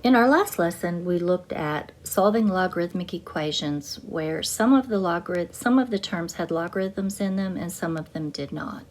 In our last lesson, we looked at solving logarithmic equations where some of the terms had logarithms in them and some of them did not.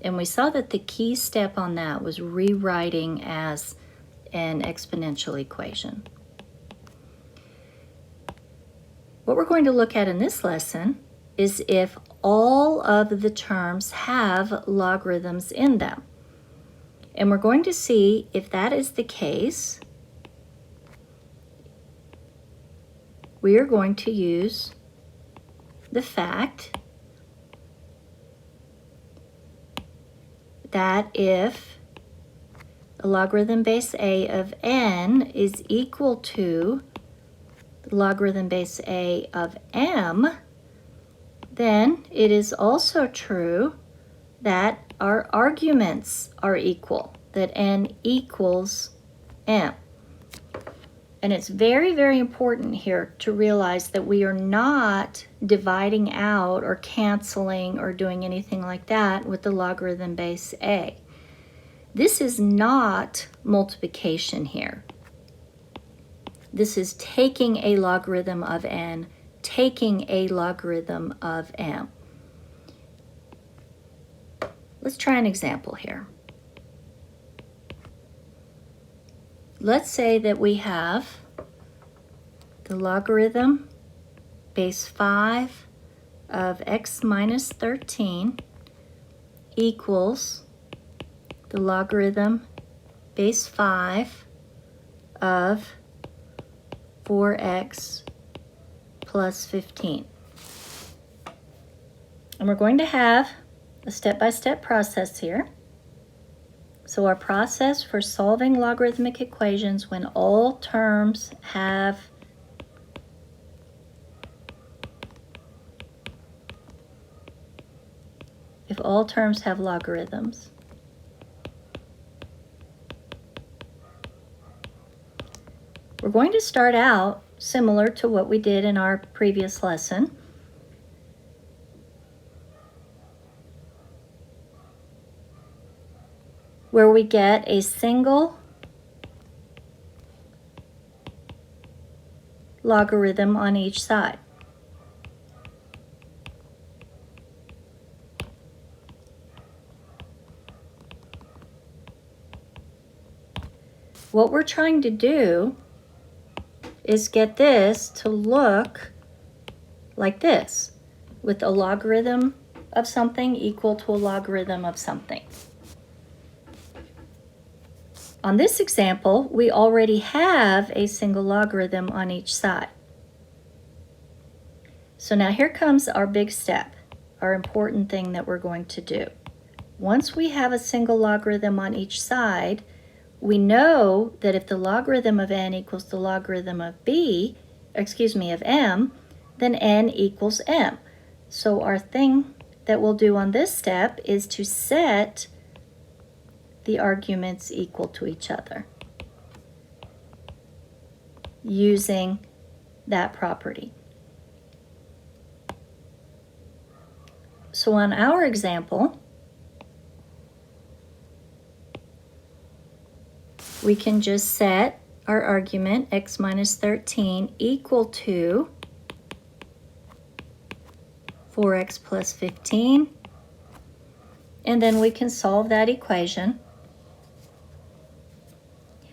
And we saw that the key step on that was rewriting as an exponential equation. What we're going to look at in this lesson is if all of the terms have logarithms in them. And we're going to see if that is the case. We are going to use the fact that if a logarithm base a of n is equal to the logarithm base a of m, then it is also true that our arguments are equal, that n equals m. And it's very, very important here to realize that we are not dividing out or canceling or doing anything like that with the logarithm base a. This is not multiplication here. This is taking a logarithm of n, taking a logarithm of m. Let's try an example here. Let's say that we have the logarithm base 5 of x minus 13 equals the logarithm base 5 of 4x plus 15. And we're going to have a step-by-step process here. So our process for solving logarithmic equations when all terms have logarithms. We're going to start out similar to what we did in our previous lesson. Where we get a single logarithm on each side. What we're trying to do is get this to look like this, with a logarithm of something equal to a logarithm of something. On this example, we already have a single logarithm on each side. So now here comes our big step, our important thing that we're going to do. Once we have a single logarithm on each side, we know that if the logarithm of n equals the logarithm of m, then n equals m. So our thing that we'll do on this step is to set the arguments equal to each other using that property. So on our example, we can just set our argument x minus 13 equal to 4x plus 15, and then we can solve that equation.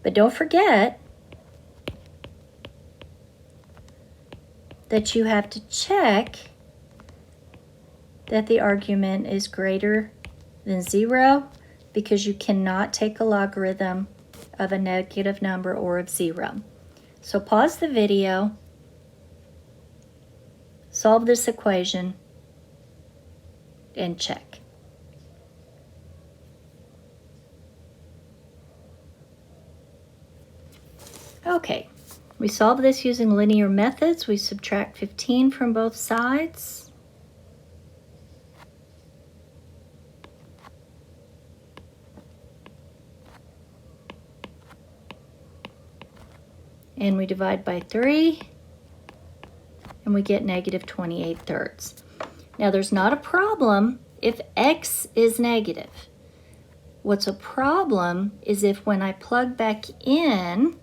But don't forget that you have to check that the argument is greater than 0, because you cannot take a logarithm of a negative number or of 0. So pause the video, solve this equation, and check. Okay, we solve this using linear methods. We subtract 15 from both sides. And we divide by 3, and we get negative 28/3. Now there's not a problem if x is negative. What's a problem is if when I plug back in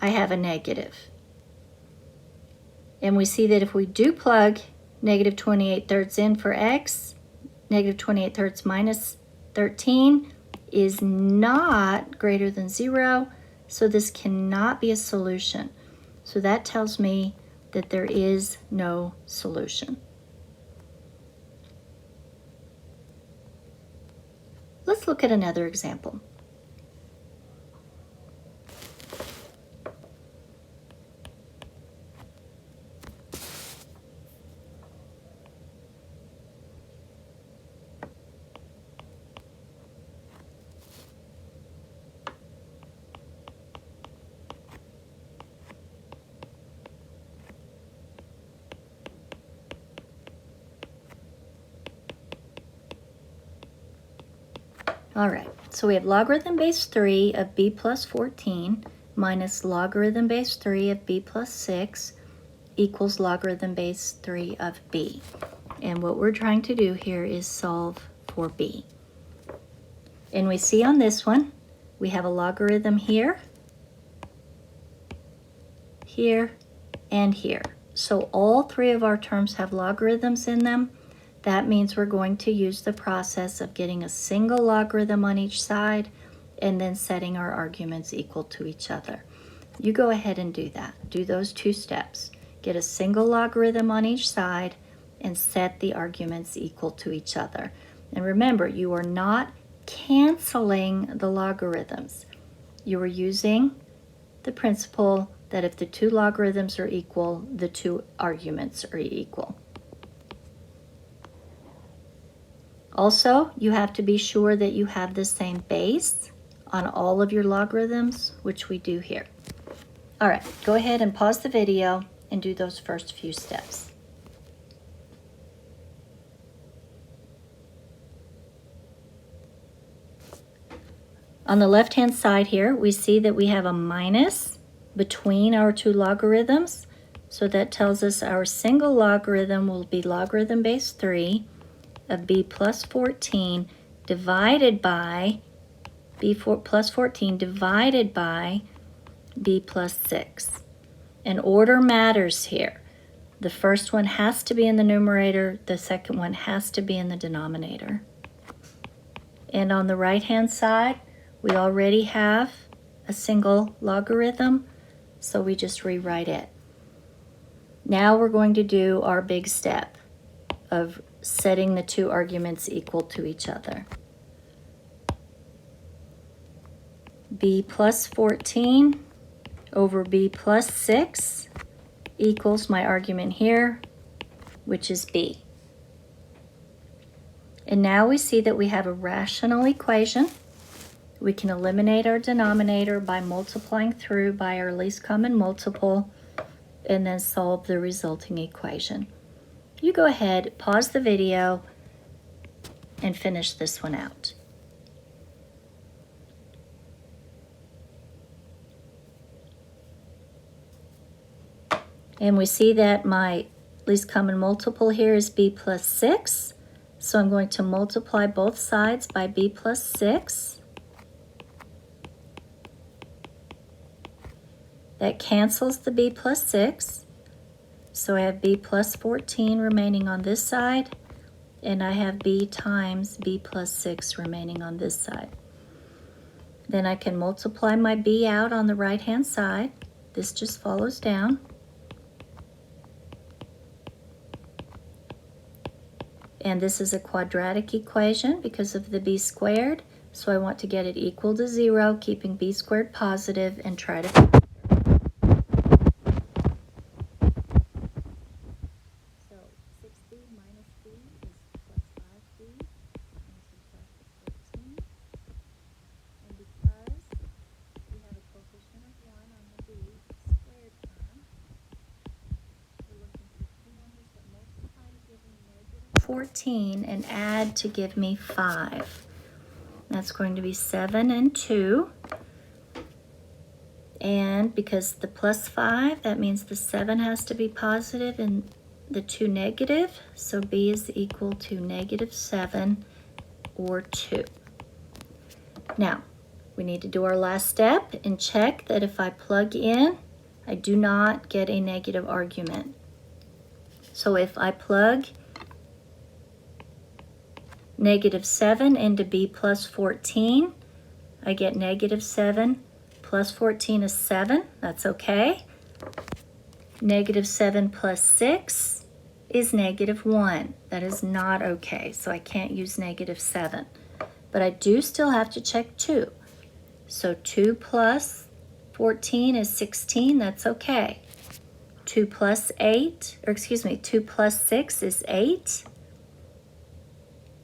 I have a negative. And we see that if we do plug negative 28/3 in for x, negative 28/3 minus 13 is not greater than 0, so this cannot be a solution. So that tells me that there is no solution. Let's look at another example. All right, so we have logarithm base 3 of b plus 14 minus logarithm base 3 of b plus 6 equals logarithm base 3 of b. And what we're trying to do here is solve for b. And we see on this one, we have a logarithm here, here, and here. So all three of our terms have logarithms in them. That means we're going to use the process of getting a single logarithm on each side and then setting our arguments equal to each other. You go ahead and do that. Do those two steps. Get a single logarithm on each side and set the arguments equal to each other. And remember, you are not canceling the logarithms. You are using the principle that if the two logarithms are equal, the two arguments are equal. Also, you have to be sure that you have the same base on all of your logarithms, which we do here. All right, go ahead and pause the video and do those first few steps. On the left-hand side here, we see that we have a minus between our two logarithms. So that tells us our single logarithm will be logarithm base 3 of b plus 14 divided by b plus 14 divided by b plus 6. And order matters here. The first one has to be in the numerator, the second one has to be in the denominator. And on the right-hand side, we already have a single logarithm, so we just rewrite it. Now we're going to do our big step of setting the two arguments equal to each other. b plus 14 over b plus 6 equals my argument here, which is b. And now we see that we have a rational equation. We can eliminate our denominator by multiplying through by our least common multiple and then solve the resulting equation. You go ahead, pause the video, and finish this one out. And we see that my least common multiple here is b plus 6. So I'm going to multiply both sides by b plus 6. That cancels the b plus 6. So I have b plus 14 remaining on this side, and I have b times b plus 6 remaining on this side. Then I can multiply my b out on the right-hand side. This just follows down. And this is a quadratic equation because of the b squared, so I want to get it equal to 0, keeping b squared positive, and try to... we have a coefficient of 1 on the b squared term. We're looking for two numbers that multiply to give me negative 14 and add to give me 5. That's going to be 7 and 2. And because the plus 5, that means the 7 has to be positive and the 2 negative. So b is equal to -7 or 2. Now, we need to do our last step and check that if I plug in, I do not get a negative argument. So if I plug -7 into b plus 14, I get -7 plus 14 is 7. That's okay. -7 plus 6 is -1. That is not okay, so I can't use -7. But I do still have to check 2. So 2 plus 14 is 16. That's okay. 2 plus 2 plus 6 is 8.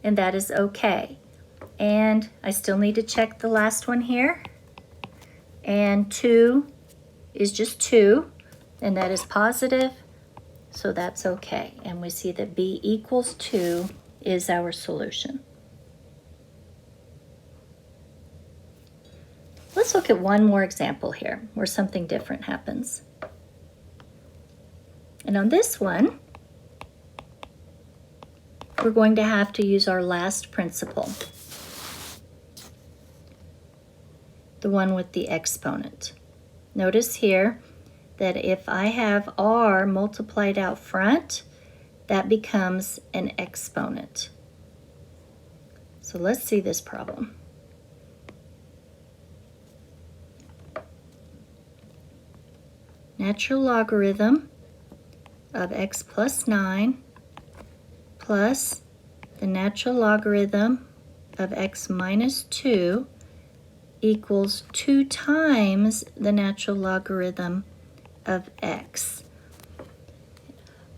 And that is okay. And I still need to check the last one here. And 2 is just 2, and that is positive, so that's okay. And we see that b equals 2 is our solution. Let's look at one more example here where something different happens. And on this one, we're going to have to use our last principle, the one with the exponent. Notice here that if I have r multiplied out front, that becomes an exponent. So let's see this problem. Natural logarithm of x plus 9 plus the natural logarithm of x minus 2 equals 2 times the natural logarithm of x.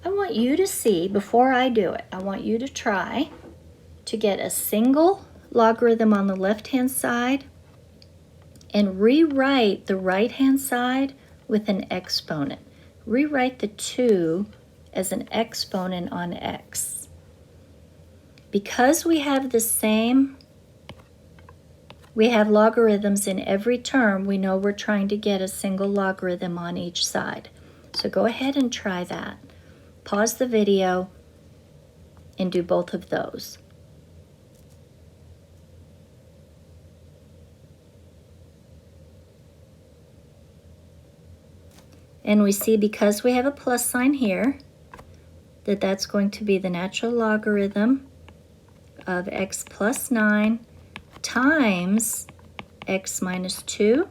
I want you to see, before I do it, I want you to try to get a single logarithm on the left-hand side and rewrite the right-hand side with an exponent. Rewrite the 2 as an exponent on x. Because we have the same, we have logarithms in every term, we know we're trying to get a single logarithm on each side. So go ahead and try that. Pause the video and do both of those. And we see, because we have a plus sign here, that that's going to be the natural logarithm of x plus 9 times x minus 2.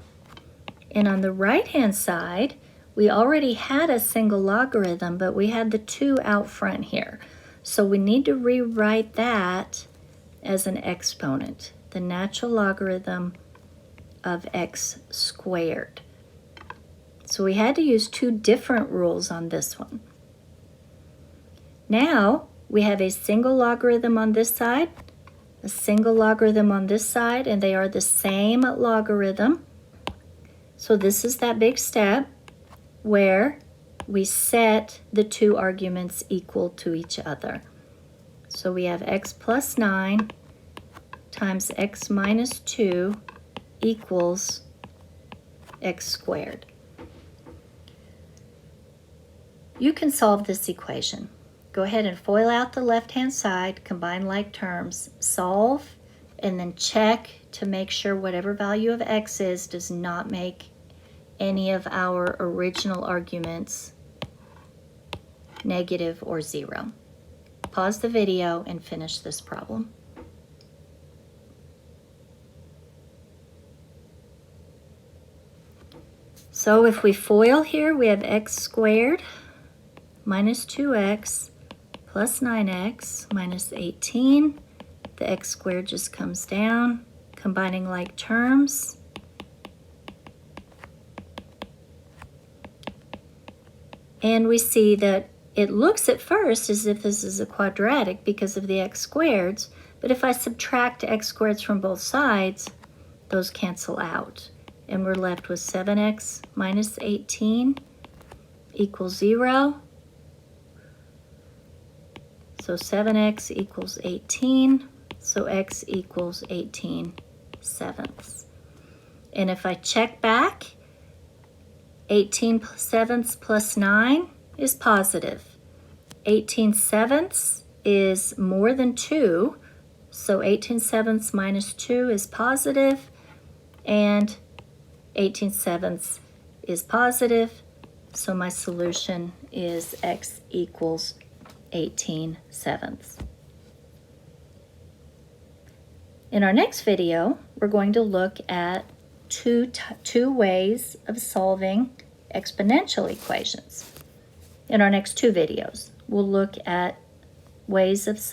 And on the right-hand side, we already had a single logarithm, but we had the 2 out front here. So we need to rewrite that as an exponent, the natural logarithm of x squared. So we had to use 2 different rules on this one. Now we have a single logarithm on this side, a single logarithm on this side, and they are the same logarithm. So this is that big step where we set the 2 arguments equal to each other. So we have x plus 9 times x minus 2 equals x squared. You can solve this equation. Go ahead and FOIL out the left-hand side, combine like terms, solve, and then check to make sure whatever value of x is does not make any of our original arguments negative or 0. Pause the video and finish this problem. So if we FOIL here, we have x squared minus 2x plus 9x minus 18. The x squared just comes down, combining like terms. And we see that it looks at first as if this is a quadratic because of the x squareds, but if I subtract x squareds from both sides, those cancel out. And we're left with 7x minus 18 equals 0. So 7x equals 18, so x equals 18/7. And if I check back, 18/7 plus 9 is positive. 18/7 is more than 2, so 18/7 minus 2 is positive, and 18/7 is positive, so my solution is x equals 18/7. In our next video, we're going to look at two ways of solving exponential equations. In our next two videos, we'll look at ways of solving